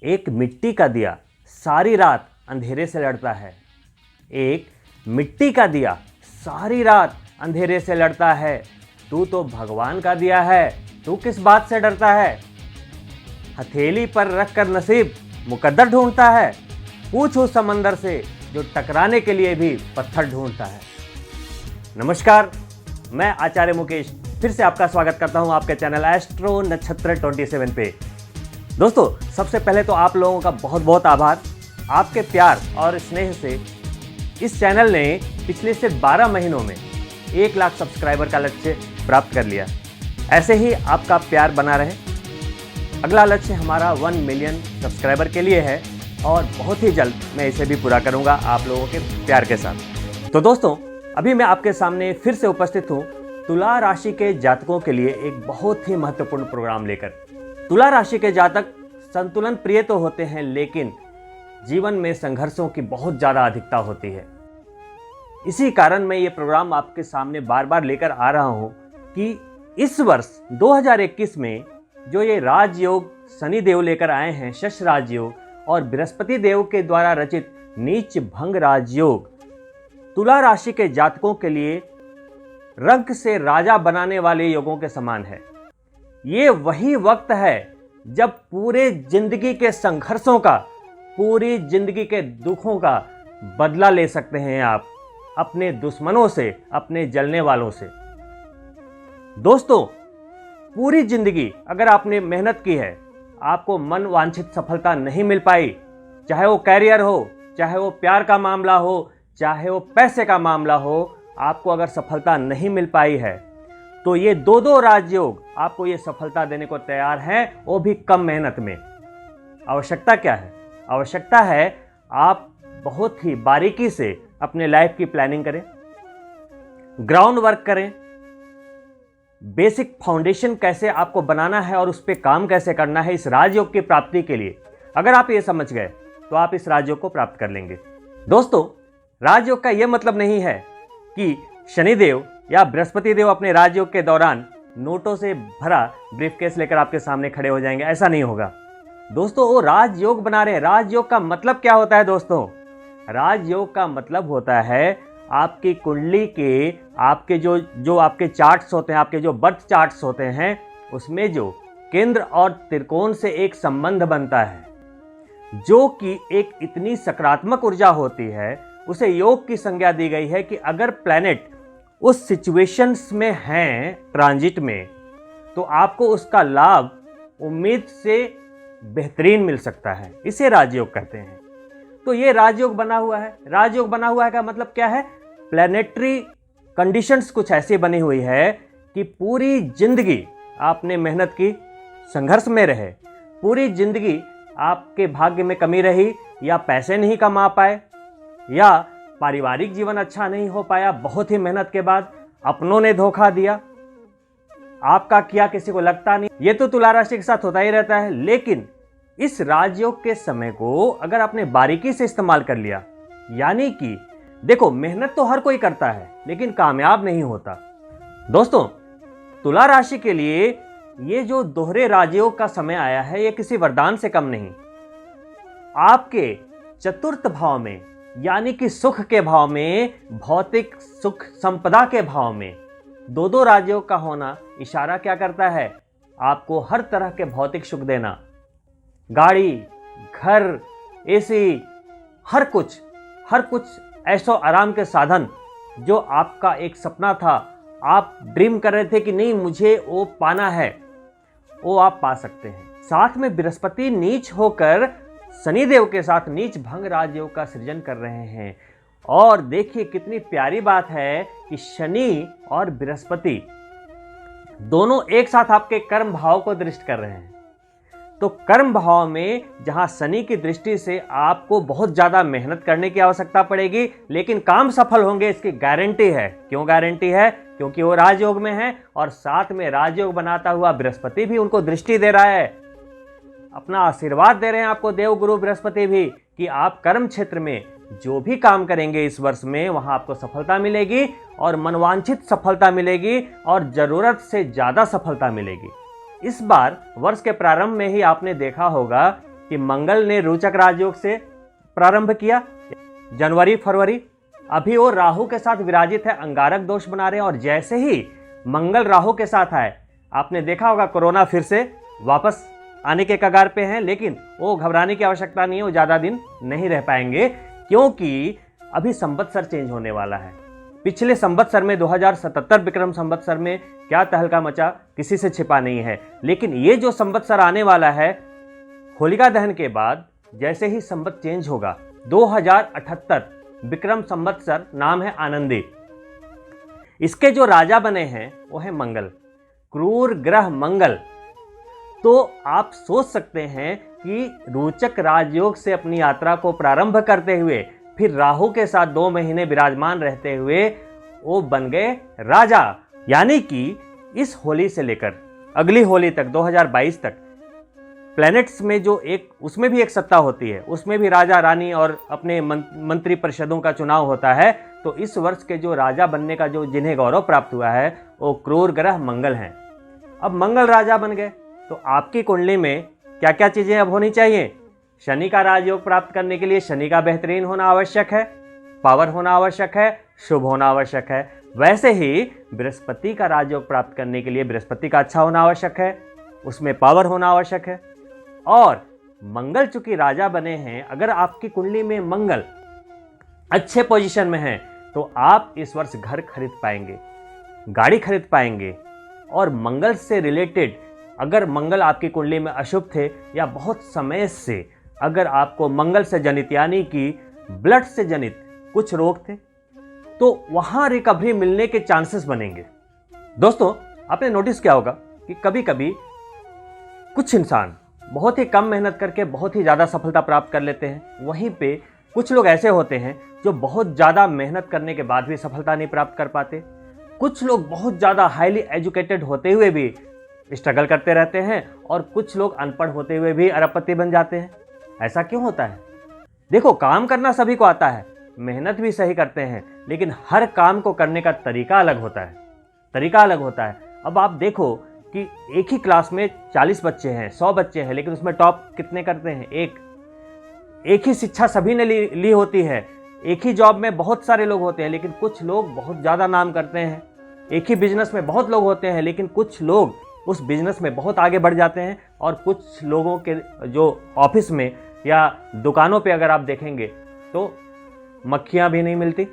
एक मिट्टी का दिया सारी रात अंधेरे से लड़ता है। एक मिट्टी का दिया सारी रात अंधेरे से लड़ता है। तू तो भगवान का दिया है, तू किस बात से डरता है। हथेली पर रखकर नसीब मुकद्दर ढूंढता है। पूछ उस समंदर से जो टकराने के लिए भी पत्थर ढूंढता है। नमस्कार, मैं आचार्य मुकेश फिर से आपका स्वागत करता हूं आपके चैनल एस्ट्रो नक्षत्र 27 पे। दोस्तों, सबसे पहले तो आप लोगों का बहुत बहुत आभार। आपके प्यार और स्नेह से इस चैनल ने पिछले से 12 महीनों में 1 लाख सब्सक्राइबर का लक्ष्य प्राप्त कर लिया। ऐसे ही आपका प्यार बना रहे। अगला लक्ष्य हमारा 1 मिलियन सब्सक्राइबर के लिए है और बहुत ही जल्द मैं इसे भी पूरा करूंगा आप लोगों के प्यार के साथ। तो दोस्तों, अभी मैं आपके सामने फिर से उपस्थित हूं तुला राशि के जातकों के लिए एक बहुत ही महत्वपूर्ण प्रोग्राम लेकर। तुला राशि के जातक संतुलन प्रिय तो होते हैं, लेकिन जीवन में संघर्षों की बहुत ज़्यादा अधिकता होती है। इसी कारण मैं ये प्रोग्राम आपके सामने बार बार लेकर आ रहा हूँ कि इस वर्ष 2021 में जो ये राजयोग शनि देव लेकर आए हैं, शश राजयोग, और बृहस्पति देव के द्वारा रचित नीच भंग राजयोग, तुला राशि के जातकों के लिए रंग से राजा बनाने वाले योगों के समान है। ये वही वक्त है जब पूरे जिंदगी के संघर्षों का, पूरी जिंदगी के दुखों का बदला ले सकते हैं आप अपने दुश्मनों से, अपने जलने वालों से। दोस्तों, पूरी जिंदगी अगर आपने मेहनत की है, आपको मन वांछित सफलता नहीं मिल पाई, चाहे वो कैरियर हो, चाहे वो प्यार का मामला हो, चाहे वो पैसे का मामला हो, आपको अगर सफलता नहीं मिल पाई है तो ये दो राजयोग आपको ये सफलता देने को तैयार हैं, वो भी कम मेहनत में। आवश्यकता क्या है? आवश्यकता है आप बहुत ही बारीकी से अपने लाइफ की प्लानिंग करें, ग्राउंड वर्क करें, बेसिक फाउंडेशन कैसे आपको बनाना है और उस पर काम कैसे करना है इस राजयोग की प्राप्ति के लिए। अगर आप ये समझ गए तो आप इस राजयोग को प्राप्त कर लेंगे। दोस्तों, राजयोग का यह मतलब नहीं है कि शनिदेव या बृहस्पति देव अपने राजयोग के दौरान नोटों से भरा ब्रीफकेस लेकर आपके सामने खड़े हो जाएंगे। ऐसा नहीं होगा दोस्तों, वो राजयोग बना रहे हैं। राजयोग का मतलब क्या होता है दोस्तों? राजयोग का मतलब होता है आपकी कुंडली के, आपके जो आपके चार्ट्स होते हैं, आपके जो बर्थ चार्ट्स होते हैं, उसमें जो केंद्र और त्रिकोण से एक संबंध बनता है, जो कि एक इतनी सकारात्मक ऊर्जा होती है, उसे योग की संज्ञा दी गई है कि अगर प्लैनेट उस सिचुएशंस में हैं ट्रांजिट में, तो आपको उसका लाभ उम्मीद से बेहतरीन मिल सकता है। इसे राजयोग कहते हैं। तो ये राजयोग बना हुआ है। राजयोग बना हुआ है का मतलब क्या है? प्लैनेटरी कंडीशंस कुछ ऐसी बनी हुई है कि पूरी जिंदगी आपने मेहनत की, संघर्ष में रहे, पूरी जिंदगी आपके भाग्य में कमी रही, या पैसे नहीं कमा पाए, या पारिवारिक जीवन अच्छा नहीं हो पाया, बहुत ही मेहनत के बाद अपनों ने धोखा दिया, आपका किया किसी को लगता नहीं। ये तो तुला राशि के साथ होता ही रहता है। लेकिन इस राजयोग के समय को अगर आपने बारीकी से इस्तेमाल कर लिया, यानी कि देखो, मेहनत तो हर कोई करता है लेकिन कामयाब नहीं होता। दोस्तों, तुला राशि के लिए ये जो दोहरे राजयोग का समय आया है, ये किसी वरदान से कम नहीं। आपके चतुर्थ भाव में, यानी कि सुख के भाव में, भौतिक सुख संपदा के भाव में दो राजयोग का होना इशारा क्या करता है? आपको हर तरह के भौतिक सुख देना, गाड़ी, घर, एसी, हर कुछ ऐसो आराम के साधन जो आपका एक सपना था, आप ड्रीम कर रहे थे कि नहीं मुझे वो पाना है, वो आप पा सकते हैं। साथ में बृहस्पति नीच होकर शनिदेव के साथ नीच भंग राजयोग का सृजन कर रहे हैं। और देखिए कितनी प्यारी बात है कि शनि और बृहस्पति दोनों एक साथ आपके कर्म भाव को दृष्ट कर रहे हैं। तो कर्म भाव में जहां शनि की दृष्टि से आपको बहुत ज्यादा मेहनत करने की आवश्यकता पड़ेगी, लेकिन काम सफल होंगे इसकी गारंटी है। क्यों गारंटी है? क्योंकि वो राजयोग में है और साथ में राजयोग बनाता हुआ बृहस्पति भी उनको दृष्टि दे रहा है, अपना आशीर्वाद दे रहे हैं आपको देव गुरु बृहस्पति भी, कि आप कर्म क्षेत्र में जो भी काम करेंगे इस वर्ष में, वहां आपको सफलता मिलेगी और मनवांछित सफलता मिलेगी और जरूरत से ज्यादा सफलता मिलेगी। इस बार वर्ष के प्रारंभ में ही आपने देखा होगा कि मंगल ने रोचक राजयोग से प्रारंभ किया, जनवरी फरवरी, अभी वो राहु के साथ विराजित है, अंगारक दोष बना रहे हैं। और जैसे ही मंगल राहु के साथ आए, आपने देखा होगा कोरोना फिर से वापस आने के कगार पे हैं, लेकिन वो घबराने की आवश्यकता नहीं है, वो ज़्यादा दिन नहीं रह पाएंगे, क्योंकि अभी संवत्सर चेंज होने वाला है। पिछले संवत्सर में 2077 विक्रम संवत्सर में क्या तहलका मचा, किसी से छिपा नहीं है। लेकिन ये जो संवत्सर आने वाला है, होलिका दहन के बाद जैसे ही संवत चेंज होगा, 2078 विक्रम संवत्सर, नाम है आनंदी। इसके जो राजा बने हैं वो है मंगल, क्रूर ग्रह मंगल। तो आप सोच सकते हैं कि रोचक राजयोग से अपनी यात्रा को प्रारंभ करते हुए फिर राहु के साथ 2 महीने विराजमान रहते हुए वो बन गए राजा। यानी कि इस होली से लेकर अगली होली तक 2022 तक प्लैनेट्स में जो उसमें भी एक सत्ता होती है, उसमें भी राजा रानी और अपने मंत्री परिषदों का चुनाव होता है। तो इस वर्ष के जो राजा बनने का जो जिन्हें गौरव प्राप्त हुआ है वो क्रूर ग्रह मंगल हैं। अब मंगल राजा बन गए तो आपकी कुंडली में क्या क्या चीज़ें अब होनी चाहिए? शनि का राजयोग प्राप्त करने के लिए शनि का बेहतरीन होना आवश्यक है, पावर होना आवश्यक है, शुभ होना आवश्यक है। वैसे ही बृहस्पति का राजयोग प्राप्त करने के लिए बृहस्पति का अच्छा होना आवश्यक है, उसमें पावर होना आवश्यक है। और मंगल चूंकि राजा बने हैं, अगर आपकी कुंडली में मंगल अच्छे पोजीशन में है तो आप इस वर्ष घर खरीद पाएंगे, गाड़ी खरीद पाएंगे। और मंगल से रिलेटेड अगर मंगल आपकी कुंडली में अशुभ थे या बहुत समय से अगर आपको मंगल से जनित यानी कि ब्लड से जनित कुछ रोग थे, तो वहां रिकवरी मिलने के चांसेस बनेंगे। दोस्तों, आपने नोटिस किया होगा कि कभी कभी कुछ इंसान बहुत ही कम मेहनत करके बहुत ही ज़्यादा सफलता प्राप्त कर लेते हैं, वहीं पे कुछ लोग ऐसे होते हैं जो बहुत ज़्यादा मेहनत करने के बाद भी सफलता नहीं प्राप्त कर पाते। कुछ लोग बहुत ज़्यादा हाईली एजुकेटेड होते हुए भी स्ट्रगल करते रहते हैं और कुछ लोग अनपढ़ होते हुए भी अरबपति बन जाते हैं। ऐसा क्यों होता है? देखो, काम करना सभी को आता है, मेहनत भी सही करते हैं, लेकिन हर काम को करने का तरीका अलग होता है, तरीका अलग होता है। अब आप देखो कि एक ही क्लास में 40 बच्चे हैं, 100 बच्चे हैं, लेकिन उसमें टॉप कितने करते हैं? एक ही शिक्षा सभी ने ली होती है, एक ही जॉब में बहुत सारे लोग होते हैं, लेकिन कुछ लोग बहुत ज़्यादा नाम करते हैं। एक ही बिजनेस में बहुत लोग होते हैं, लेकिन कुछ लोग उस बिजनेस में बहुत आगे बढ़ जाते हैं। और कुछ लोगों के जो ऑफिस में या दुकानों पे अगर आप देखेंगे तो मक्खियाँ भी नहीं मिलती।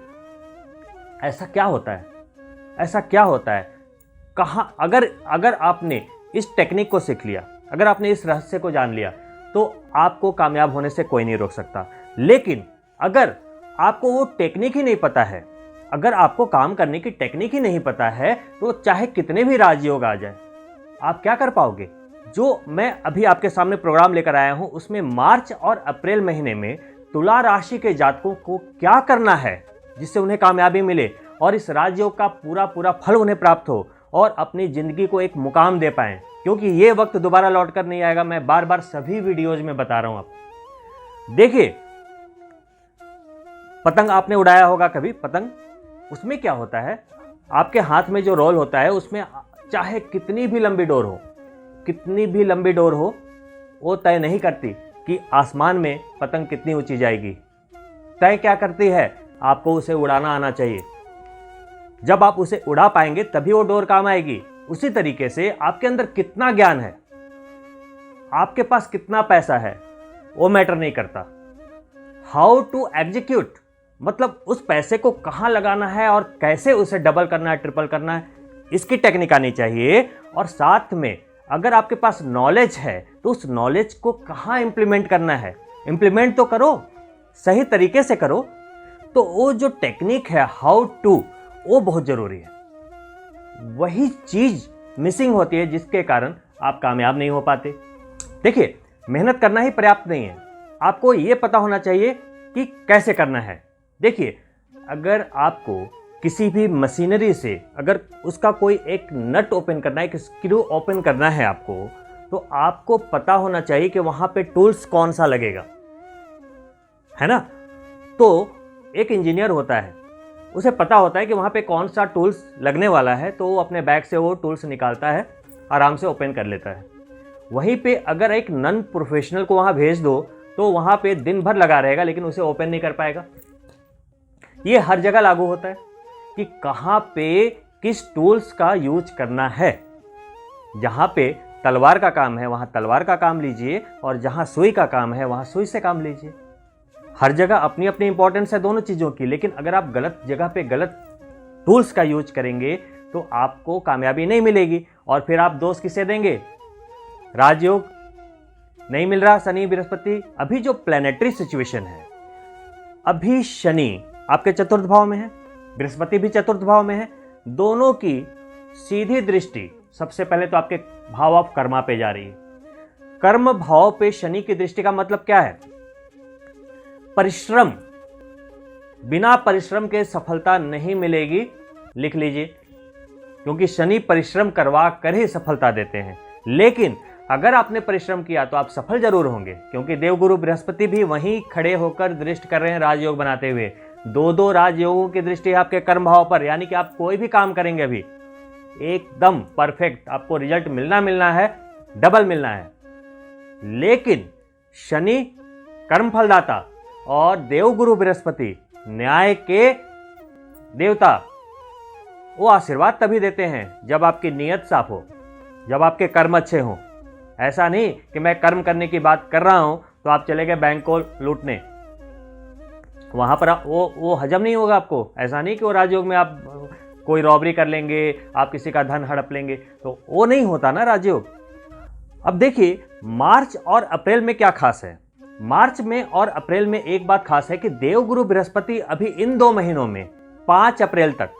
ऐसा क्या होता है? ऐसा क्या होता है? कहाँ अगर आपने इस टेक्निक को सीख लिया, अगर आपने इस रहस्य को जान लिया, तो आपको कामयाब होने से कोई नहीं रोक सकता। लेकिन अगर आपको वो टेक्निक ही नहीं पता है, अगर आपको काम करने की टेक्निक ही नहीं पता है, तो चाहे कितने भी राजयोग आ जाए, आप क्या कर पाओगे? जो मैं अभी आपके सामने प्रोग्राम लेकर आया हूं, उसमें मार्च और अप्रैल महीने में तुला राशि के जातकों को क्या करना है जिससे उन्हें कामयाबी मिले और इस राजयोग का पूरा फल उन्हें प्राप्त हो और अपनी जिंदगी को एक मुकाम दे पाएं, क्योंकि ये वक्त दोबारा लौट कर नहीं आएगा। मैं बार बार सभी वीडियोज में बता रहा हूं। आप देखिए, पतंग आपने उड़ाया होगा कभी। पतंग, उसमें क्या होता है, आपके हाथ में जो रोल होता है उसमें चाहे कितनी भी लंबी डोर हो, वो तय नहीं करती कि आसमान में पतंग कितनी ऊंची जाएगी। तय क्या करती है, आपको उसे उड़ाना आना चाहिए। जब आप उसे उड़ा पाएंगे तभी वो डोर काम आएगी। उसी तरीके से आपके अंदर कितना ज्ञान है, आपके पास कितना पैसा है, वो मैटर नहीं करता। हाउ टू एग्जीक्यूट, मतलब उस पैसे को कहां लगाना है और कैसे उसे डबल करना है, ट्रिपल करना है, इसकी टेक्निक आनी चाहिए। और साथ में अगर आपके पास नॉलेज है तो उस नॉलेज को कहां इंप्लीमेंट करना है, इंप्लीमेंट तो करो, सही तरीके से करो। तो वो जो टेक्निक है हाउ टू, वो बहुत जरूरी है। वही चीज मिसिंग होती है जिसके कारण आप कामयाब नहीं हो पाते। देखिए, मेहनत करना ही पर्याप्त नहीं है, आपको ये पता होना चाहिए कि कैसे करना है। देखिए, अगर आपको किसी भी मशीनरी से अगर उसका कोई एक नट ओपन करना है, एक स्क्रू ओपन करना है आपको, तो आपको पता होना चाहिए कि वहां पे टूल्स कौन सा लगेगा, है ना। तो एक इंजीनियर होता है, उसे पता होता है कि वहां पे कौन सा टूल्स लगने वाला है, तो वो अपने बैग से वो टूल्स निकालता है, आराम से ओपन कर लेता है। वहीं पे अगर एक नॉन प्रोफेशनल को वहां भेज दो तो वहां पे दिन भर लगा रहेगा लेकिन उसे ओपन नहीं कर पाएगा। ये हर जगह लागू होता है कि कहां पे किस टूल्स का यूज करना है। जहां पे तलवार का काम है वहां तलवार का काम लीजिए और जहां सुई का काम है वहां सुई से काम लीजिए। हर जगह अपनी अपनी इंपॉर्टेंस है दोनों चीज़ों की, लेकिन अगर आप गलत जगह पे गलत टूल्स का यूज करेंगे तो आपको कामयाबी नहीं मिलेगी। और फिर आप दोष किसे देंगे? राजयोग नहीं मिल रहा, शनि बृहस्पति। अभी जो प्लैनेटरी सिचुएशन है, अभी शनि आपके चतुर्थ भाव में है, बृहस्पति भी चतुर्थ भाव में है, दोनों की सीधी दृष्टि सबसे पहले तो आपके भाव ऑफ कर्मा पे जा रही है। कर्म भाव पे शनि की दृष्टि का मतलब क्या है? परिश्रम। बिना परिश्रम के सफलता नहीं मिलेगी, लिख लीजिए, क्योंकि शनि परिश्रम करवा कर ही सफलता देते हैं। लेकिन अगर आपने परिश्रम किया तो आप सफल जरूर होंगे, क्योंकि देवगुरु बृहस्पति भी वहीं खड़े होकर दृष्टि कर रहे हैं राजयोग बनाते हुए। दो राजयोगों की दृष्टि है आपके कर्म भाव पर, यानी कि आप कोई भी काम करेंगे अभी एकदम परफेक्ट, आपको रिजल्ट मिलना है, डबल मिलना है। लेकिन शनि कर्म फलदाता और देवगुरु बृहस्पति न्याय के देवता, वो आशीर्वाद तभी देते हैं जब आपकी नीयत साफ हो, जब आपके कर्म अच्छे हों। ऐसा नहीं कि मैं कर्म करने की बात कर रहा हूं तो आप चले गए बैंक को लूटने, वहां पर वो हजम नहीं होगा आपको। ऐसा नहीं कि वो राजयोग में आप कोई रॉबरी कर लेंगे, आप किसी का धन हड़प लेंगे, तो वो नहीं होता ना राजयोग। अब देखिए मार्च और अप्रैल में क्या खास है। मार्च में और अप्रैल में एक बात खास है कि देवगुरु बृहस्पति अभी इन 2 महीनों में 5 अप्रैल तक,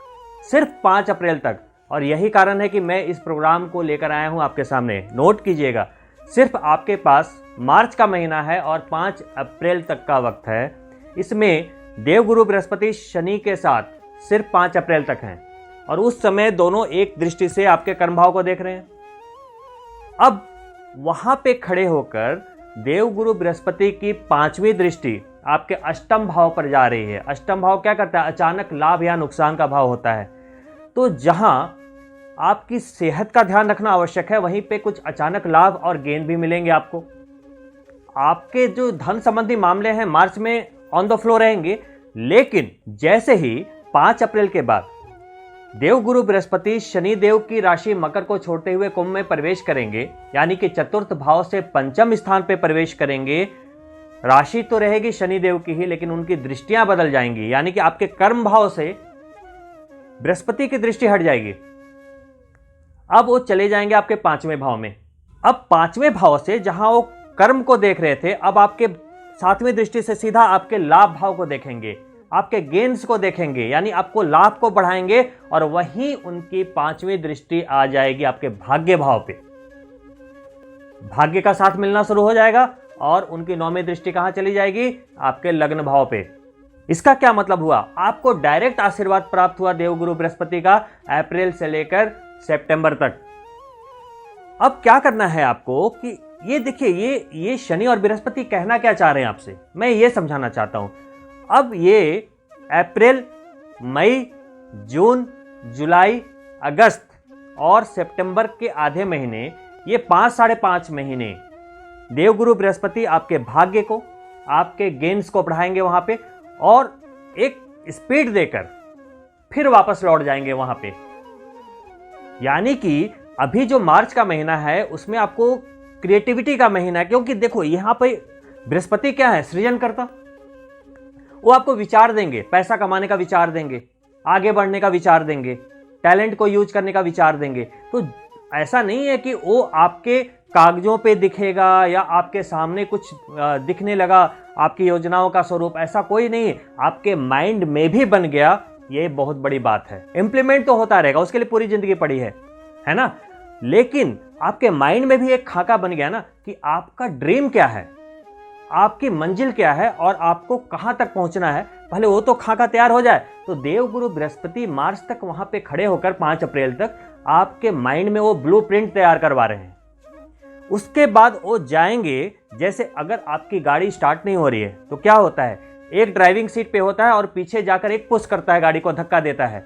सिर्फ 5 अप्रैल तक, और यही कारण है कि मैं इस प्रोग्राम को लेकर आया हूं आपके सामने। नोट कीजिएगा, सिर्फ आपके पास मार्च का महीना है और 5 अप्रैल तक का वक्त है। इसमें देवगुरु बृहस्पति शनि के साथ सिर्फ 5 अप्रैल तक हैं और उस समय दोनों एक दृष्टि से आपके कर्म भाव को देख रहे हैं। अब वहां पे खड़े होकर देवगुरु बृहस्पति की 5वीं दृष्टि आपके अष्टम भाव पर जा रही है। अष्टम भाव क्या करता है? अचानक लाभ या नुकसान का भाव होता है। तो जहां आपकी सेहत का ध्यान रखना आवश्यक है, वहीं पे कुछ अचानक लाभ और गेन भी मिलेंगे आपको। आपके जो धन संबंधी मामले हैं मार्च में ऑन द फ्लो रहेंगे, लेकिन जैसे ही 5 अप्रैल के बाद देवगुरु बृहस्पति शनि देव की राशि मकर को छोड़ते हुए कुंभ में प्रवेश करेंगे, यानी कि चतुर्थ भाव से पंचम स्थान पे प्रवेश करेंगे। राशि तो रहेगी शनि देव की ही, लेकिन उनकी दृष्टियां बदल जाएंगी, यानी कि आपके कर्म भाव से बृहस्पति की दृष्टि हट जाएगी। अब वो चले जाएंगे आपके 5वें भाव में। अब 5वें भाव से जहां वो कर्म को देख रहे थे, अब आपके 7वीं दृष्टि से सीधा आपके लाभ भाव को देखेंगे, आपके गेन्स को देखेंगे, यानी आपको लाभ को बढ़ाएंगे। और वहीं उनकी 5वीं दृष्टि आ जाएगी आपके भाग्य भाव पे। भाग्य का साथ मिलना शुरू हो जाएगा और उनकी 9वीं दृष्टि कहां चली जाएगी? आपके लग्न भाव पे। इसका क्या मतलब हुआ? आपको डायरेक्ट आशीर्वाद प्राप्त हुआ देवगुरु बृहस्पति का अप्रैल से लेकर सितंबर तक। अब क्या करना है आपको कि ये देखिए, ये शनि और बृहस्पति कहना क्या चाह रहे हैं आपसे, मैं ये समझाना चाहता हूं। अब ये अप्रैल, मई, जून, जुलाई, अगस्त और सितंबर के आधे महीने, ये 5 साढ़े 5 महीने देवगुरु बृहस्पति आपके भाग्य को, आपके गेन्स को बढ़ाएंगे वहां पे, और एक स्पीड देकर फिर वापस लौट जाएंगे वहां पे। यानी कि अभी जो मार्च का महीना है उसमें आपको क्रिएटिविटी का महीना है, क्योंकि देखो यहां पे बृहस्पति क्या है? सृजन करता। वो आपको विचार देंगे, पैसा कमाने का विचार देंगे, आगे बढ़ने का विचार देंगे, टैलेंट को यूज करने का विचार देंगे। तो ऐसा नहीं है कि वो आपके कागजों पे दिखेगा या आपके सामने कुछ दिखने लगा आपकी योजनाओं का स्वरूप, ऐसा कोई नहीं है। आपके माइंड में भी बन गया, ये बहुत बड़ी बात है। इंप्लीमेंट तो होता रहेगा, उसके लिए पूरी जिंदगी पड़ी है ना। लेकिन आपके माइंड में भी एक खाका बन गया ना कि आपका ड्रीम क्या है, आपकी मंजिल क्या है और आपको कहां तक पहुंचना है। पहले वो तो खाका तैयार हो जाए। तो देवगुरु बृहस्पति मार्च तक वहां पे खड़े होकर 5 अप्रैल तक आपके माइंड में वो ब्लूप्रिंट तैयार करवा रहे हैं। उसके बाद वो जाएंगे, जैसे अगर आपकी गाड़ी स्टार्ट नहीं हो रही है तो क्या होता है? एक ड्राइविंग सीट पे होता है और पीछे जाकर एक पुश करता है, गाड़ी को धक्का देता है।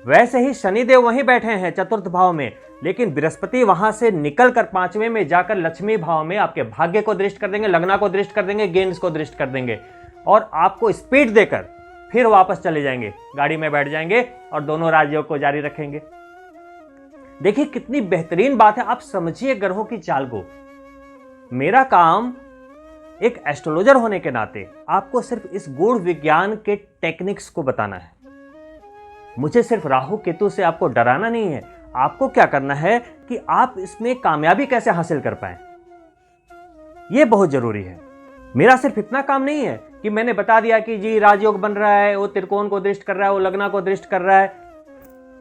वैसे ही शनिदेव वहीं बैठे हैं चतुर्थ भाव में, लेकिन बृहस्पति वहां से निकलकर पांचवें में जाकर लक्ष्मी भाव में आपके भाग्य को दृष्ट कर देंगे, लगना को दृष्ट कर देंगे, गेंस को दृष्ट कर देंगे और आपको स्पीड देकर फिर वापस चले जाएंगे, गाड़ी में बैठ जाएंगे और दोनों राजयोग को जारी रखेंगे। देखिए कितनी बेहतरीन बात है। आप समझिए ग्रहों की चाल को। मेरा काम एक एस्ट्रोलॉजर होने के नाते आपको सिर्फ इस गूढ़ विज्ञान के टेक्निक्स को बताना है। मुझे सिर्फ राहु केतु से आपको डराना नहीं है। आपको क्या करना है कि आप इसमें कामयाबी कैसे हासिल कर पाए, यह बहुत जरूरी है। मेरा सिर्फ इतना काम नहीं है कि मैंने बता दिया कि जी राजयोग बन रहा है, वो त्रिकोण को दृष्ट कर रहा है, वो लग्ना को दृष्ट कर रहा है।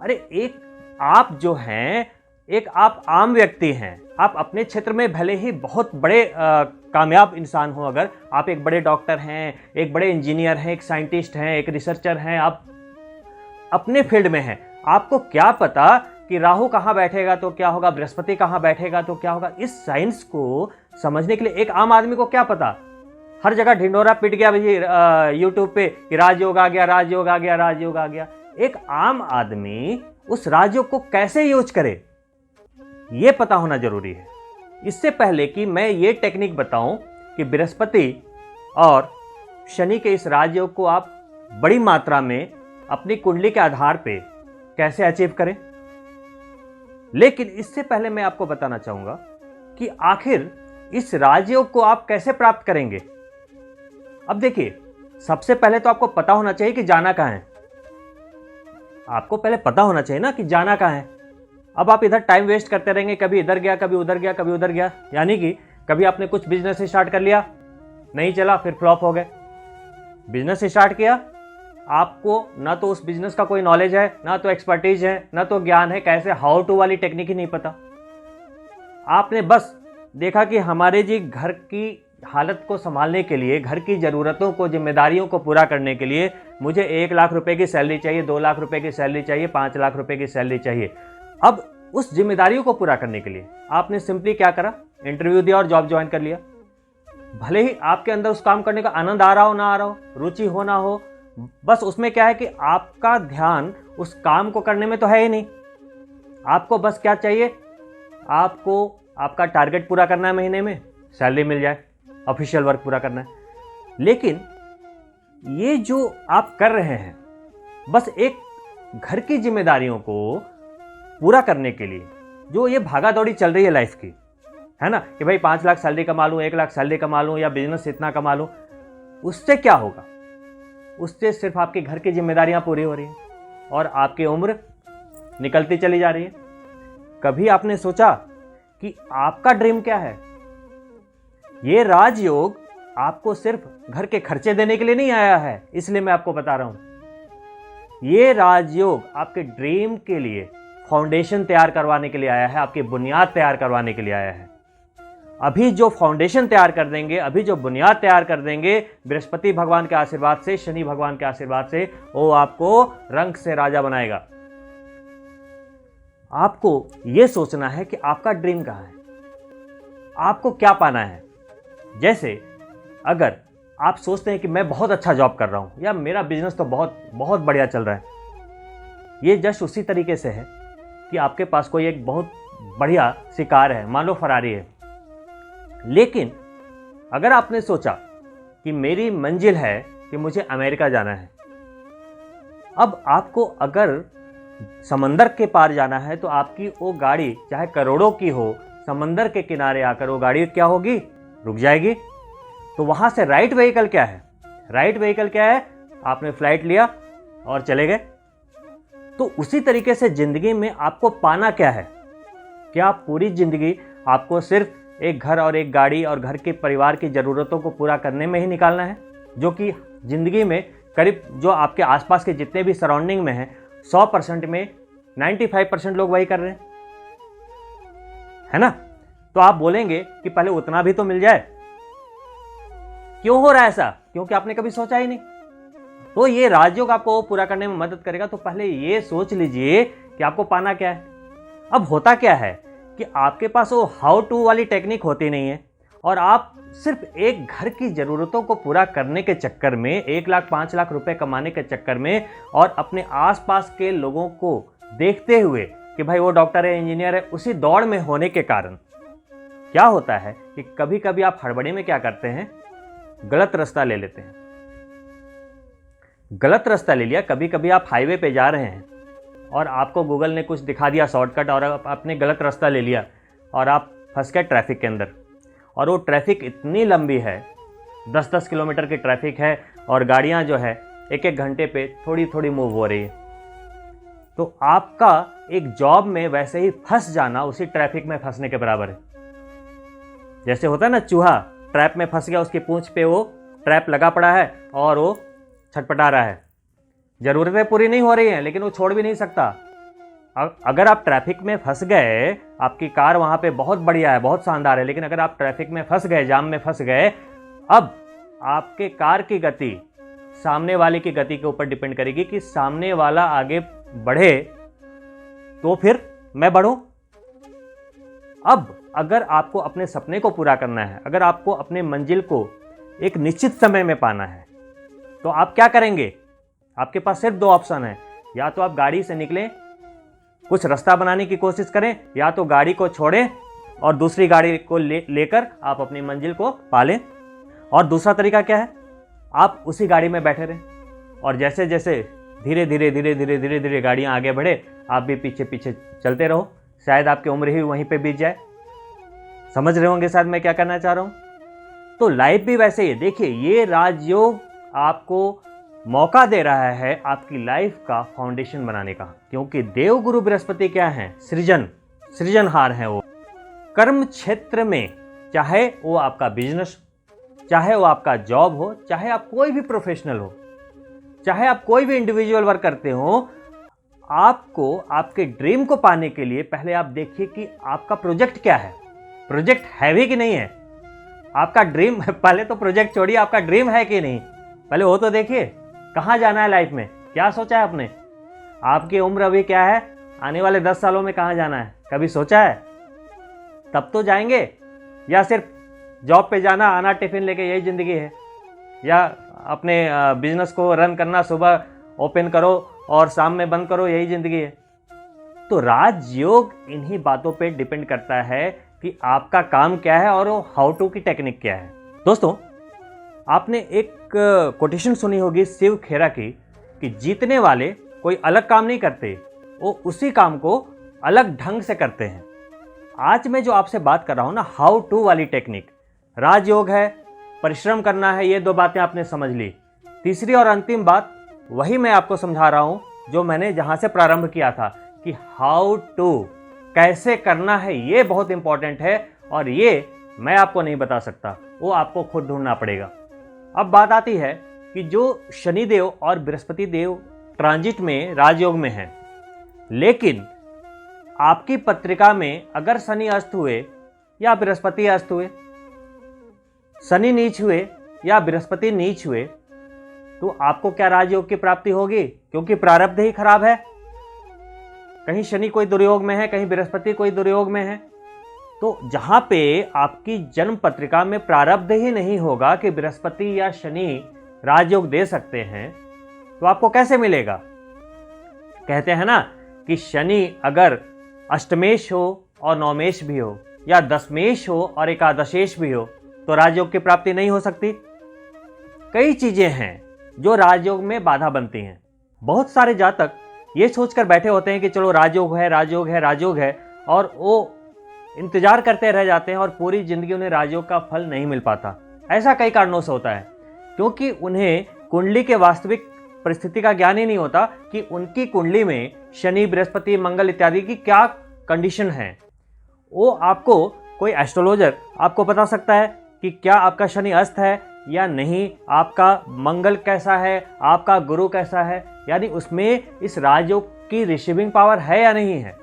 अरे एक आप जो हैं, एक आप आम व्यक्ति हैं, आप अपने क्षेत्र में भले ही बहुत बड़े कामयाब इंसान हो, अगर आप एक बड़े डॉक्टर हैं, एक बड़े इंजीनियर हैं, एक साइंटिस्ट हैं, एक रिसर्चर हैं, आप अपने फील्ड में हैं, आपको क्या पता कि राहु कहाँ बैठेगा तो क्या होगा, बृहस्पति कहाँ बैठेगा तो क्या होगा। इस साइंस को समझने के लिए एक आम आदमी को क्या पता। हर जगह ढिंडोरा पिट गया भाई यूट्यूब पे कि राजयोग आ गया, राजयोग आ गया, राजयोग आ गया। एक आम आदमी उस राजयोग को कैसे यूज करे, यह पता होना जरूरी है। इससे पहले कि मैं ये टेक्निक बताऊं कि बृहस्पति और शनि के इस राजयोग को आप बड़ी मात्रा में अपनी कुंडली के आधार पे कैसे अचीव करें, लेकिन इससे पहले मैं आपको बताना चाहूंगा कि आखिर इस राजयोग को आप कैसे प्राप्त करेंगे। अब देखिए, सबसे पहले तो आपको पता होना चाहिए कि जाना कहां है। आपको पहले पता होना चाहिए ना कि जाना कहां है। अब आप इधर टाइम वेस्ट करते रहेंगे, कभी इधर गया, कभी उधर गया, कभी उधर गया, यानी कि कभी आपने कुछ बिजनेस स्टार्ट कर लिया, नहीं चला, फिर फ्लॉप हो गए। बिजनेस स्टार्ट किया, आपको ना तो उस बिजनेस का कोई नॉलेज है, ना तो एक्सपर्टीज है, ना तो ज्ञान है, कैसे हाउ टू वाली टेक्निक ही नहीं पता। आपने बस देखा कि हमारे जी घर की हालत को संभालने के लिए, घर की ज़रूरतों को, जिम्मेदारियों को पूरा करने के लिए मुझे 1 लाख रुपए की सैलरी चाहिए, 2 लाख रुपए की सैलरी चाहिए, 5 लाख रुपए की सैलरी चाहिए। अब उस जिम्मेदारियों को पूरा करने के लिए आपने सिंपली क्या करा, इंटरव्यू दिया और जॉब ज्वाइन कर लिया। भले ही आपके अंदर उस काम करने का आनंद आ रहा हो, ना आ रहा हो, रुचि हो ना हो, बस उसमें क्या है कि आपका ध्यान उस काम को करने में तो है ही नहीं। आपको बस क्या चाहिए, आपको आपका टारगेट पूरा करना है, महीने में सैलरी मिल जाए, ऑफिशियल वर्क पूरा करना है। लेकिन ये जो आप कर रहे हैं, बस एक घर की जिम्मेदारियों को पूरा करने के लिए जो ये भागा दौड़ी चल रही है लाइफ की, है ना, कि भाई 5 लाख सैलरी कमा लूँ, 1 लाख सैलरी कमा लूँ, या बिजनेस इतना कमा लूँ, उससे क्या होगा। उससे सिर्फ आपके घर की जिम्मेदारियां पूरी हो रही हैं और आपकी उम्र निकलती चली जा रही है। कभी आपने सोचा कि आपका ड्रीम क्या है। ये राजयोग आपको सिर्फ घर के खर्चे देने के लिए नहीं आया है, इसलिए मैं आपको बता रहा हूं। ये राजयोग आपके ड्रीम के लिए फाउंडेशन तैयार करवाने के लिए आया है, आपकी बुनियाद तैयार करवाने के लिए आया है। अभी जो फाउंडेशन तैयार कर देंगे, अभी जो बुनियाद तैयार कर देंगे बृहस्पति भगवान के आशीर्वाद से, शनि भगवान के आशीर्वाद से, वो आपको रंग से राजा बनाएगा। आपको यह सोचना है कि आपका ड्रीम कहां है, आपको क्या पाना है। जैसे अगर आप सोचते हैं कि मैं बहुत अच्छा जॉब कर रहा हूं, या मेरा बिजनेस तो बहुत बहुत बढ़िया चल रहा है, ये जस्ट उसी तरीके से है कि आपके पास कोई एक बहुत बढ़िया सी कार है, मान लो फरारी है। लेकिन अगर आपने सोचा कि मेरी मंजिल है कि मुझे अमेरिका जाना है, अब आपको अगर समंदर के पार जाना है तो आपकी वो गाड़ी चाहे करोड़ों की हो, समंदर के किनारे आकर वो गाड़ी क्या होगी, रुक जाएगी। तो वहां से राइट व्हीकल क्या है, राइट व्हीकल क्या है, आपने फ्लाइट लिया और चले गए। तो उसी तरीके से जिंदगी में आपको पाना क्या है। क्या पूरी जिंदगी आपको सिर्फ एक घर और एक गाड़ी और घर के परिवार की ज़रूरतों को पूरा करने में ही निकालना है, जो कि ज़िंदगी में करीब जो आपके आसपास के जितने भी सराउंडिंग में हैं 100% में 95% लोग वही कर रहे हैं, है ना। तो आप बोलेंगे कि पहले उतना भी तो मिल जाए। क्यों हो रहा है ऐसा, क्योंकि आपने कभी सोचा ही नहीं। तो ये राजयोग आपको पूरा करने में मदद करेगा। तो पहले ये सोच लीजिए कि आपको पाना क्या है। अब होता क्या है कि आपके पास वो हाउ टू वाली टेक्निक होती नहीं है, और आप सिर्फ एक घर की ज़रूरतों को पूरा करने के चक्कर में 1 लाख 5 लाख रुपए कमाने के चक्कर में और अपने आसपास के लोगों को देखते हुए कि भाई वो डॉक्टर है, इंजीनियर है, उसी दौड़ में होने के कारण क्या होता है कि कभी कभी आप हड़बड़ी में क्या करते हैं, गलत रास्ता ले लेते हैं। गलत रास्ता ले लिया, कभी कभी आप हाईवे पे जा रहे हैं और आपको गूगल ने कुछ दिखा दिया शॉर्टकट और आपने गलत रास्ता ले लिया और आप फंस गए ट्रैफिक के अंदर। और वो ट्रैफिक इतनी लंबी है, 10-10 किलोमीटर की ट्रैफिक है और गाड़ियां जो है 1-1 घंटे पे थोड़ी थोड़ी मूव हो रही है। तो आपका एक जॉब में वैसे ही फंस जाना उसी ट्रैफिक में फंसने के बराबर है। जैसे होता है ना, चूहा ट्रैप में फंस गया, उसकी पूंछ पे वो ट्रैप लगा पड़ा है और वो छटपटा रहा है। ज़रूरतें पूरी नहीं हो रही हैं लेकिन वो छोड़ भी नहीं सकता। अगर आप ट्रैफिक में फंस गए, आपकी कार वहाँ पे बहुत बढ़िया है, बहुत शानदार है, लेकिन अगर आप ट्रैफिक में फंस गए, जाम में फंस गए, अब आपके कार की गति सामने वाले की गति के ऊपर डिपेंड करेगी कि सामने वाला आगे बढ़े तो फिर मैं बढ़ूं। अब अगर आपको अपने सपने को पूरा करना है, अगर आपको अपने मंजिल को एक निश्चित समय में पाना है, तो आप क्या करेंगे? आपके पास सिर्फ 2 ऑप्शन है, या तो आप गाड़ी से निकलें, कुछ रास्ता बनाने की कोशिश करें, या तो गाड़ी को छोड़ें और दूसरी गाड़ी को लेकर आप अपनी मंजिल को पालें। और दूसरा तरीका क्या है? आप उसी गाड़ी में बैठे रहें और जैसे जैसे धीरे धीरे गाड़ियां आगे बढ़े, आप भी पीछे पीछे चलते रहो। शायद आपकी उम्र ही वहीं पे बीत जाए। समझ रहे होंगे शायद मैं क्या करना चाह रहा हूं। तो लाइफ भी वैसे ही है। देखिए, ये राजयोग आपको मौका दे रहा है आपकी लाइफ का फाउंडेशन बनाने का, क्योंकि देव गुरु बृहस्पति क्या है? सृजनहार है। वो कर्म क्षेत्र में, चाहे वो आपका बिजनेस, चाहे वो आपका जॉब हो, चाहे आप कोई भी प्रोफेशनल हो, चाहे आप कोई भी इंडिविजुअल वर्क करते हो, आपको आपके ड्रीम को पाने के लिए पहले आप देखिए कि आपका प्रोजेक्ट क्या है। प्रोजेक्ट है भी कि नहीं है आपका ड्रीम। पहले तो प्रोजेक्ट छोड़िए, आपका ड्रीम है कि नहीं, पहले वो तो देखिए। कहाँ जाना है लाइफ में, क्या सोचा है आपने? आपकी उम्र अभी क्या है, आने वाले 10 सालों में कहाँ जाना है, कभी सोचा है? तब तो जाएंगे। या सिर्फ जॉब पे जाना, आना, टिफिन लेके, यही ज़िंदगी है? या अपने बिजनेस को रन करना, सुबह ओपन करो और शाम में बंद करो, यही ज़िंदगी है? तो राजयोग इन्हीं बातों पे डिपेंड करता है कि आपका काम क्या है और वो हाउ टू की टेक्निक क्या है। दोस्तों, आपने एक कोटेशन सुनी होगी शिव खेरा की कि जीतने वाले कोई अलग काम नहीं करते, वो उसी काम को अलग ढंग से करते हैं। आज मैं जो आपसे बात कर रहा हूं ना, हाउ टू वाली टेक्निक, राजयोग है, परिश्रम करना है, ये 2 बातें आपने समझ ली। तीसरी और अंतिम बात वही मैं आपको समझा रहा हूं जो मैंने जहां से प्रारंभ किया था कि हाउ टू, कैसे करना है, ये बहुत इंपॉर्टेंट है और ये मैं आपको नहीं बता सकता, वो आपको खुद ढूंढना पड़ेगा। अब बात आती है कि जो शनिदेव और बृहस्पति देव ट्रांजिट में राजयोग में हैं, लेकिन आपकी पत्रिका में अगर शनि अस्त हुए या बृहस्पति अस्त हुए, शनि नीच हुए या बृहस्पति नीच हुए, तो आपको क्या राजयोग की प्राप्ति होगी? क्योंकि प्रारब्ध ही खराब है। कहीं शनि कोई दुर्योग में है, कहीं बृहस्पति कोई दुर्योग में है। तो जहां पे आपकी जन्म पत्रिका में प्रारब्ध ही नहीं होगा कि बृहस्पति या शनि राजयोग दे सकते हैं, तो आपको कैसे मिलेगा? कहते हैं ना कि शनि अगर अष्टमेश हो और नवमेश भी हो, या दशमेश हो और एकादशेश भी हो, तो राजयोग की प्राप्ति नहीं हो सकती। कई चीजें हैं जो राजयोग में बाधा बनती हैं। बहुत सारे जातक ये सोचकर बैठे होते हैं कि चलो राजयोग है, राजयोग है, राजयोग है, और वो इंतजार करते रह जाते हैं और पूरी जिंदगी उन्हें राजयोग का फल नहीं मिल पाता। ऐसा कई कारणों से होता है, क्योंकि उन्हें कुंडली के वास्तविक परिस्थिति का ज्ञान ही नहीं होता कि उनकी कुंडली में शनि, बृहस्पति, मंगल इत्यादि की क्या कंडीशन है। वो आपको कोई एस्ट्रोलॉजर आपको बता सकता है कि क्या आपका शनि अस्त है या नहीं, आपका मंगल कैसा है, आपका गुरु कैसा है, यानी उसमें इस राजयोग की रिसीविंग पावर है या नहीं है।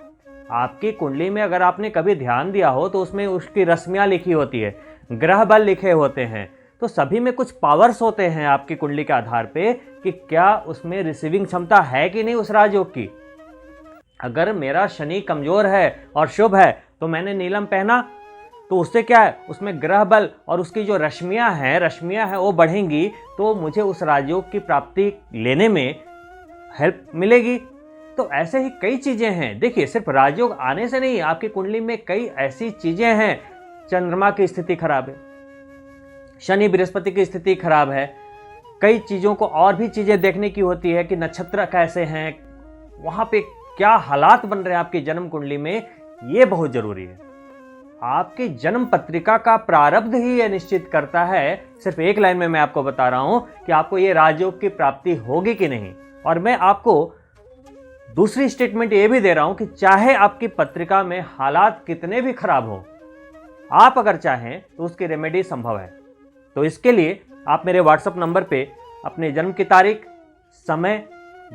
आपकी कुंडली में अगर आपने कभी ध्यान दिया हो तो उसमें उसकी रश्मियाँ लिखी होती है, ग्रह बल लिखे होते हैं, तो सभी में कुछ पावर्स होते हैं आपकी कुंडली के आधार पे कि क्या उसमें रिसीविंग क्षमता है कि नहीं उस राजयोग की। अगर मेरा शनि कमजोर है और शुभ है तो मैंने नीलम पहना, तो उससे क्या है, उसमें ग्रह बल और उसकी जो रश्मियां हैं वो बढ़ेंगी, तो मुझे उस राजयोग की प्राप्ति लेने में हेल्प मिलेगी। तो ऐसे ही कई चीजें हैं। देखिए, सिर्फ राजयोग आने से नहीं, आपकी कुंडली में कई ऐसी चीजें हैं। चंद्रमा की स्थिति खराब है, शनि बृहस्पति की स्थिति खराब है, कई चीजों को और भी चीजें देखने की होती है कि नक्षत्र कैसे हैं, वहां पे क्या हालात बन रहे हैं आपकी जन्म कुंडली में, ये बहुत जरूरी है। आपकी जन्म पत्रिका का प्रारब्ध ही यह निश्चित करता है, सिर्फ एक लाइन में मैं आपको बता रहा हूं कि आपको ये राजयोग की प्राप्ति होगी कि नहीं। और मैं आपको दूसरी स्टेटमेंट ये भी दे रहा हूं कि चाहे आपकी पत्रिका में हालात कितने भी खराब हो, आप अगर चाहें तो उसकी रेमेडी संभव है। तो इसके लिए आप मेरे व्हाट्सएप नंबर पे अपने जन्म की तारीख, समय,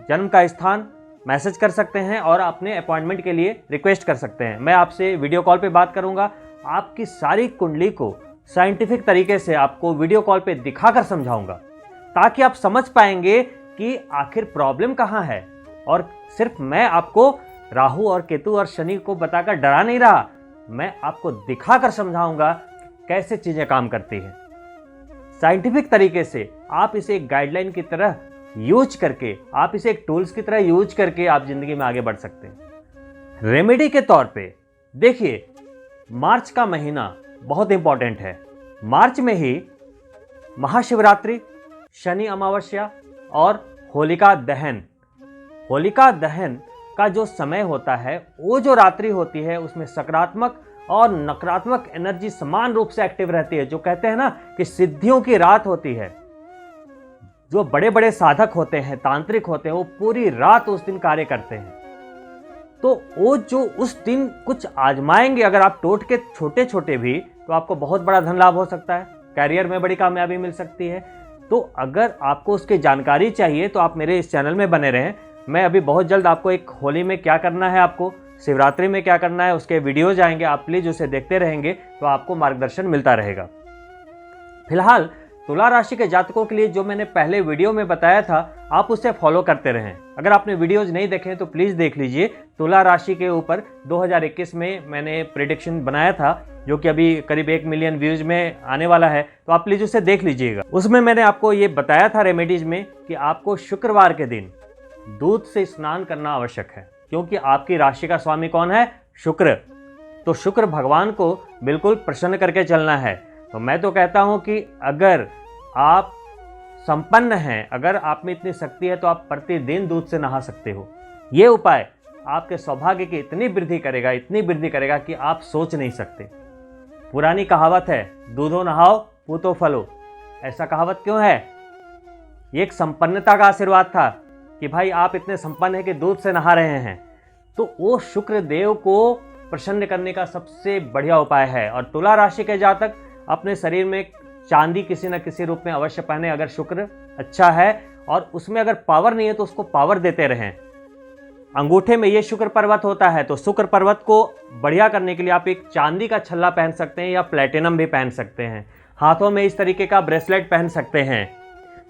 जन्म का स्थान मैसेज कर सकते हैं और अपने अपॉइंटमेंट के लिए रिक्वेस्ट कर सकते हैं। मैं आपसे वीडियो कॉल पे बात करूंगा, आपकी सारी कुंडली को साइंटिफिक तरीके से आपको वीडियो कॉल पे दिखाकर समझाऊंगा, ताकि आप समझ पाएंगे कि आखिर प्रॉब्लम कहाँ है। और सिर्फ मैं आपको राहु और केतु और शनि को बताकर डरा नहीं रहा, मैं आपको दिखाकर समझाऊंगा कैसे चीजें काम करती हैं। साइंटिफिक तरीके से आप इसे एक गाइडलाइन की तरह यूज करके, आप इसे एक टूल्स की तरह यूज करके आप जिंदगी में आगे बढ़ सकते हैं। रेमेडी के तौर पे देखिए, मार्च का महीना बहुत इंपॉर्टेंट है। मार्च में ही महाशिवरात्रि, शनि अमावस्या और होलिका दहन का जो समय होता है, वो जो रात्रि होती है, उसमें सकारात्मक और नकारात्मक एनर्जी समान रूप से एक्टिव रहती है। जो कहते हैं ना कि सिद्धियों की रात होती है। जो बड़े बड़े साधक होते हैं, तांत्रिक होते हैं, वो पूरी रात उस दिन कार्य करते हैं। तो वो जो उस दिन कुछ आजमाएंगे, अगर आप टोट के छोटे छोटे भी, तो आपको बहुत बड़ा धन लाभ हो सकता है, कैरियर में बड़ी कामयाबी मिल सकती है। तो अगर आपको उसकी जानकारी चाहिए तो आप मेरे इस चैनल में बने रहें। मैं अभी बहुत जल्द आपको एक होली में क्या करना है, आपको शिवरात्रि में क्या करना है, उसके वीडियोज आएंगे, आप प्लीज उसे देखते रहेंगे तो आपको मार्गदर्शन मिलता रहेगा। फिलहाल तुला राशि के जातकों के लिए जो मैंने पहले वीडियो में बताया था, आप उसे फॉलो करते रहें। अगर आपने वीडियोज नहीं देखे तो प्लीज देख लीजिए। तुला राशि के ऊपर 2021 में मैंने प्रेडिक्शन बनाया था, जो कि अभी करीब 1 मिलियन व्यूज में आने वाला है, तो आप प्लीज उसे देख लीजिएगा। उसमें मैंने आपको ये बताया था रेमेडीज में कि आपको शुक्रवार के दिन दूध से स्नान करना आवश्यक है, क्योंकि आपकी राशि का स्वामी कौन है? शुक्र। तो शुक्र भगवान को बिल्कुल प्रसन्न करके चलना है। तो मैं तो कहता हूं कि अगर आप संपन्न हैं, अगर आप में इतनी शक्ति है, तो आप प्रतिदिन दूध से नहा सकते हो। ये उपाय आपके सौभाग्य की इतनी वृद्धि करेगा कि आप सोच नहीं सकते। पुरानी कहावत है, दूधो नहाओ पूतो फलो। ऐसा कहावत क्यों है? ये एक संपन्नता का आशीर्वाद था कि भाई आप इतने संपन्न हैं कि दूध से नहा रहे हैं। तो वो शुक्र देव को प्रसन्न करने का सबसे बढ़िया उपाय है। और तुला राशि के जातक अपने शरीर में चांदी किसी न किसी रूप में अवश्य पहने, अगर शुक्र अच्छा है और उसमें अगर पावर नहीं है तो उसको पावर देते रहें। अंगूठे में ये शुक्र पर्वत होता है, तो शुक्र पर्वत को बढ़िया करने के लिए आप एक चांदी का छल्ला पहन सकते हैं या प्लेटिनम भी पहन सकते हैं। हाथों में इस तरीके का ब्रेसलेट पहन सकते हैं।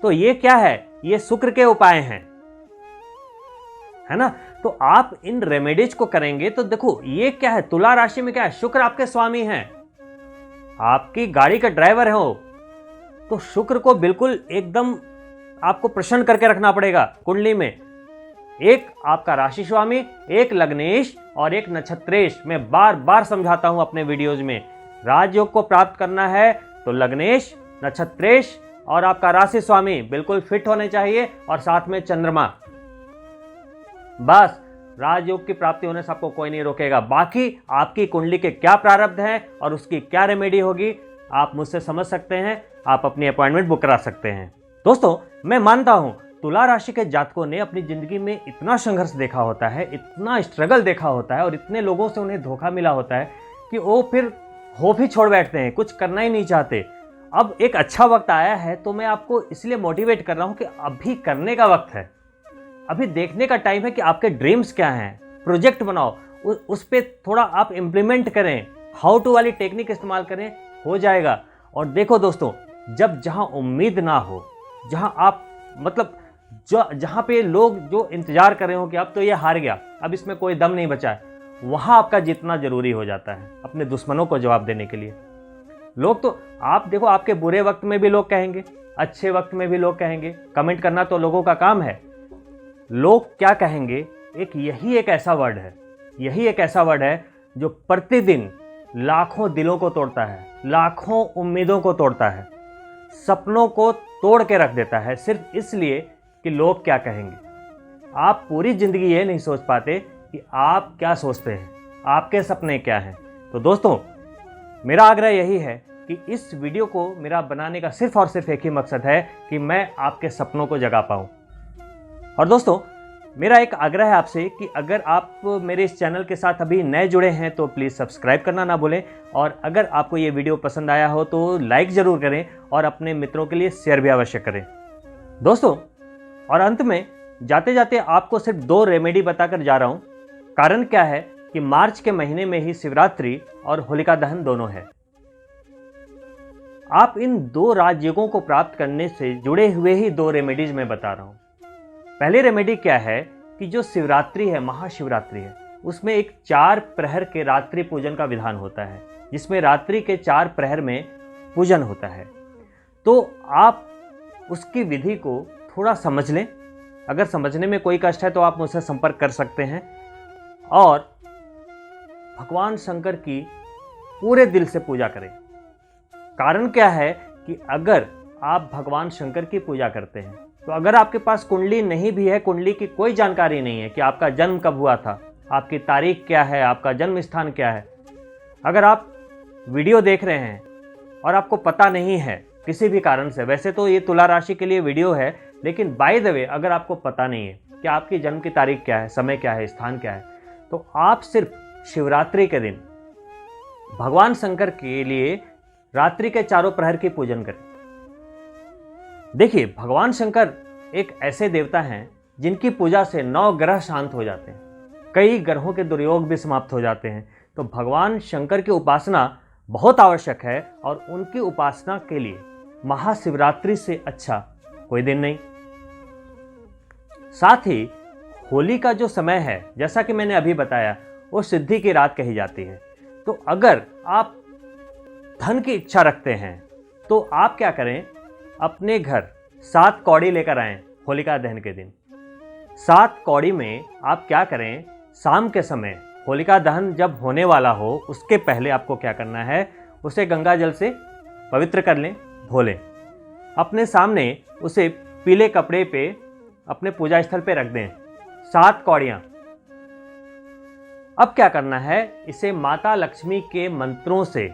तो ये क्या है? ये शुक्र के उपाय हैं, है ना। तो आप इन रेमेडीज को करेंगे तो देखो ये क्या है, तुला राशि में क्या है, शुक्र आपके स्वामी हैं, आपकी गाड़ी का ड्राइवर है वो। तो शुक्र को बिल्कुल एकदम आपको प्रसन्न करके रखना पड़ेगा कुंडली में। एक आपका राशि स्वामी, एक लग्नेश और एक नक्षत्रेश। मैं बार बार समझाता हूं अपने वीडियोज में, राजयोग को प्राप्त करना है तो लग्नेश, नक्षत्रेश और आपका राशि स्वामी बिल्कुल फिट होने चाहिए, और साथ में चंद्रमा। बस राजयोग की प्राप्ति होने से आपको कोई नहीं रोकेगा। बाकी आपकी कुंडली के क्या प्रारब्ध है और उसकी क्या रेमेडी होगी, आप मुझसे समझ सकते हैं, आप अपनी अपॉइंटमेंट बुक करा सकते हैं। दोस्तों, मैं मानता हूं तुला राशि के जातकों ने अपनी जिंदगी में इतना संघर्ष देखा होता है, इतना स्ट्रगल देखा होता है, और इतने लोगों से उन्हें धोखा मिला होता है कि वो फिर होप ही छोड़ बैठते हैं, कुछ करना ही नहीं चाहते। अब एक अच्छा वक्त आया है, तो मैं आपको इसलिए मोटिवेट कर रहा हूं कि अभी करने का वक्त है। अभी देखने का टाइम है कि आपके ड्रीम्स क्या हैं। प्रोजेक्ट बनाओ, उस पर थोड़ा आप इम्प्लीमेंट करें, हाउ टू वाली टेक्निक इस्तेमाल करें, हो जाएगा। और देखो दोस्तों, जब जहां उम्मीद ना हो, जहां आप मतलब जहां पे लोग जो इंतजार कर रहे हो कि अब तो ये हार गया, अब इसमें कोई दम नहीं बचा है, वहाँ आपका जीतना जरूरी हो जाता है अपने दुश्मनों को जवाब देने के लिए। लोग तो आप देखो, आपके बुरे वक्त में भी लोग कहेंगे, अच्छे वक्त में भी लोग कहेंगे। कमेंट करना तो लोगों का काम है। लोग क्या कहेंगे, यही एक ऐसा वर्ड है जो प्रतिदिन लाखों दिलों को तोड़ता है, लाखों उम्मीदों को तोड़ता है, सपनों को तोड़ के रख देता है, सिर्फ इसलिए कि लोग क्या कहेंगे। आप पूरी जिंदगी ये नहीं सोच पाते कि आप क्या सोचते हैं, आपके सपने क्या हैं। तो दोस्तों, मेरा आग्रह यही है कि इस वीडियो को मेरा बनाने का सिर्फ और सिर्फ एक ही मकसद है कि मैं आपके सपनों को जगा पाऊँ। और दोस्तों, मेरा एक आग्रह है आपसे कि अगर आप मेरे इस चैनल के साथ अभी नए जुड़े हैं तो प्लीज़ सब्सक्राइब करना ना भूलें, और अगर आपको ये वीडियो पसंद आया हो तो लाइक ज़रूर करें और अपने मित्रों के लिए शेयर भी अवश्य करें। दोस्तों, और अंत में जाते जाते आपको सिर्फ 2 रेमेडी बताकर जा रहा हूँ। कारण क्या है कि मार्च के महीने में ही शिवरात्रि और होलिका दहन दोनों है। आप इन 2 राजयोगों को प्राप्त करने से जुड़े हुए ही 2 रेमेडीज मैं बता रहा हूँ। पहली रेमेडी क्या है कि जो शिवरात्रि है, महाशिवरात्रि है, उसमें एक 4 प्रहर के रात्रि पूजन का विधान होता है, जिसमें रात्रि के 4 प्रहर में पूजन होता है। तो आप उसकी विधि को थोड़ा समझ लें। अगर समझने में कोई कष्ट है तो आप मुझसे संपर्क कर सकते हैं, और भगवान शंकर की पूरे दिल से पूजा करें। कारण क्या है कि अगर आप भगवान शंकर की पूजा करते हैं तो अगर आपके पास कुंडली नहीं भी है, कुंडली की कोई जानकारी नहीं है कि आपका जन्म कब हुआ था, आपकी तारीख क्या है, आपका जन्म स्थान क्या है, अगर आप वीडियो देख रहे हैं और आपको पता नहीं है किसी भी कारण से, वैसे तो ये तुला राशि के लिए वीडियो है, लेकिन बाय द वे अगर आपको पता नहीं है कि आपकी जन्म की तारीख क्या है, समय क्या है, स्थान क्या है, तो आप सिर्फ शिवरात्रि के दिन भगवान शंकर के लिए रात्रि के 4 प्रहर की पूजन करें। देखिए, भगवान शंकर एक ऐसे देवता हैं जिनकी पूजा से 9 ग्रह शांत हो जाते हैं, कई ग्रहों के दुर्योग भी समाप्त हो जाते हैं। तो भगवान शंकर की उपासना बहुत आवश्यक है, और उनकी उपासना के लिए महाशिवरात्रि से अच्छा कोई दिन नहीं। साथ ही होली का जो समय है, जैसा कि मैंने अभी बताया, वो सिद्धि की रात कही जाती है। तो अगर आप धन की इच्छा रखते हैं तो आप क्या करें, अपने घर 7 कौड़ी लेकर आएं होलिका दहन के दिन। 7 कौड़ी में आप क्या करें, शाम के समय होलिका दहन जब होने वाला हो उसके पहले आपको क्या करना है, उसे गंगा जल से पवित्र कर लें, धो लें। अपने सामने उसे पीले कपड़े पे अपने पूजा स्थल पे रख दें, 7 कौड़ियाँ। अब क्या करना है, इसे माता लक्ष्मी के मंत्रों से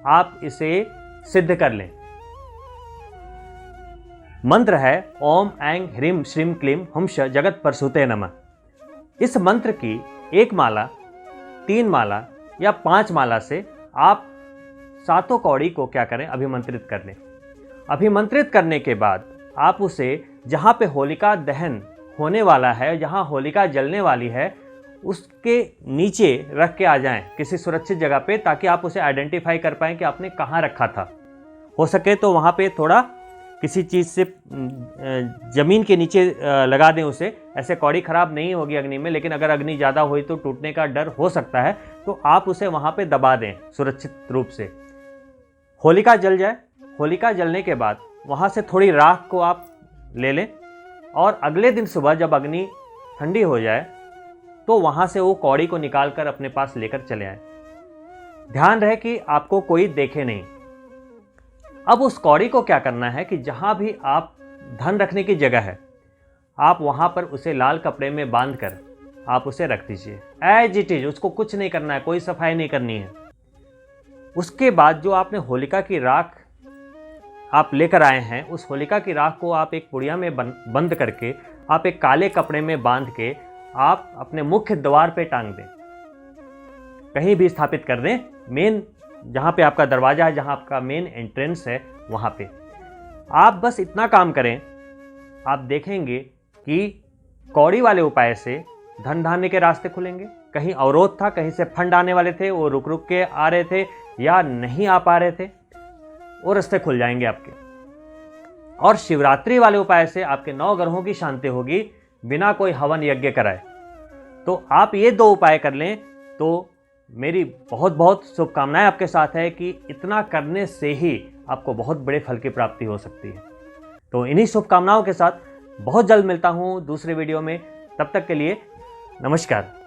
आप इसे सिद्ध कर लें। मंत्र है ओम ऐं ह्रीं श्रीं क्लीं हुंश जगत परसुते नमः। इस मंत्र की 1 माला, 3 माला या 5 माला से आप 7 कौड़ी को क्या करें, अभिमंत्रित कर लें। अभिमंत्रित करने के बाद आप उसे जहाँ पे होलिका दहन होने वाला है, जहाँ होलिका जलने वाली है, उसके नीचे रख के आ जाएं किसी सुरक्षित जगह पे, ताकि आप उसे आइडेंटिफाई कर पाएं कि आपने कहाँ रखा था। हो सके तो वहाँ पे थोड़ा किसी चीज़ से ज़मीन के नीचे लगा दें उसे। ऐसे कौड़ी ख़राब नहीं होगी अग्नि में, लेकिन अगर अग्नि ज़्यादा हुई तो टूटने का डर हो सकता है, तो आप उसे वहाँ पे दबा दें सुरक्षित रूप से। होलिका जल जाए, होलिका जलने के बाद वहाँ से थोड़ी राख को आप ले लें, और अगले दिन सुबह जब अग्नि ठंडी हो जाए तो वहाँ से वो कौड़ी को निकाल कर अपने पास लेकर चले आए। ध्यान रहे कि आपको कोई देखे नहीं। अब उस कौड़ी को क्या करना है कि जहाँ भी आप धन रखने की जगह है, आप वहाँ पर उसे लाल कपड़े में बांध कर आप उसे रख दीजिए एज इट इज। उसको कुछ नहीं करना है, कोई सफाई नहीं करनी है। उसके बाद जो आपने होलिका की राख आप लेकर आए हैं, उस होलिका की राख को आप एक पुड़िया में बंद करके आप एक काले कपड़े में बांध के आप अपने मुख्य द्वार पे टांग दें, कहीं भी स्थापित कर दें। मेन जहाँ पे आपका दरवाजा है, जहाँ आपका मेन एंट्रेंस है, वहाँ पे आप बस इतना काम करें, आप देखेंगे कि कौड़ी वाले उपाय से धन धान्य के रास्ते खुलेंगे। कहीं अवरोध था, कहीं से फंड आने वाले थे, वो रुक रुक के आ रहे थे या नहीं आ पा रहे थे, वो रास्ते खुल जाएंगे आपके। और शिवरात्रि वाले उपाय से आपके 9 ग्रहों की शांति होगी बिना कोई हवन यज्ञ कराए। तो आप ये 2 उपाय कर लें तो मेरी बहुत बहुत शुभकामनाएं आपके साथ है कि इतना करने से ही आपको बहुत बड़े फल की प्राप्ति हो सकती है। तो इन्हीं शुभकामनाओं के साथ बहुत जल्द मिलता हूं दूसरे वीडियो में। तब तक के लिए नमस्कार।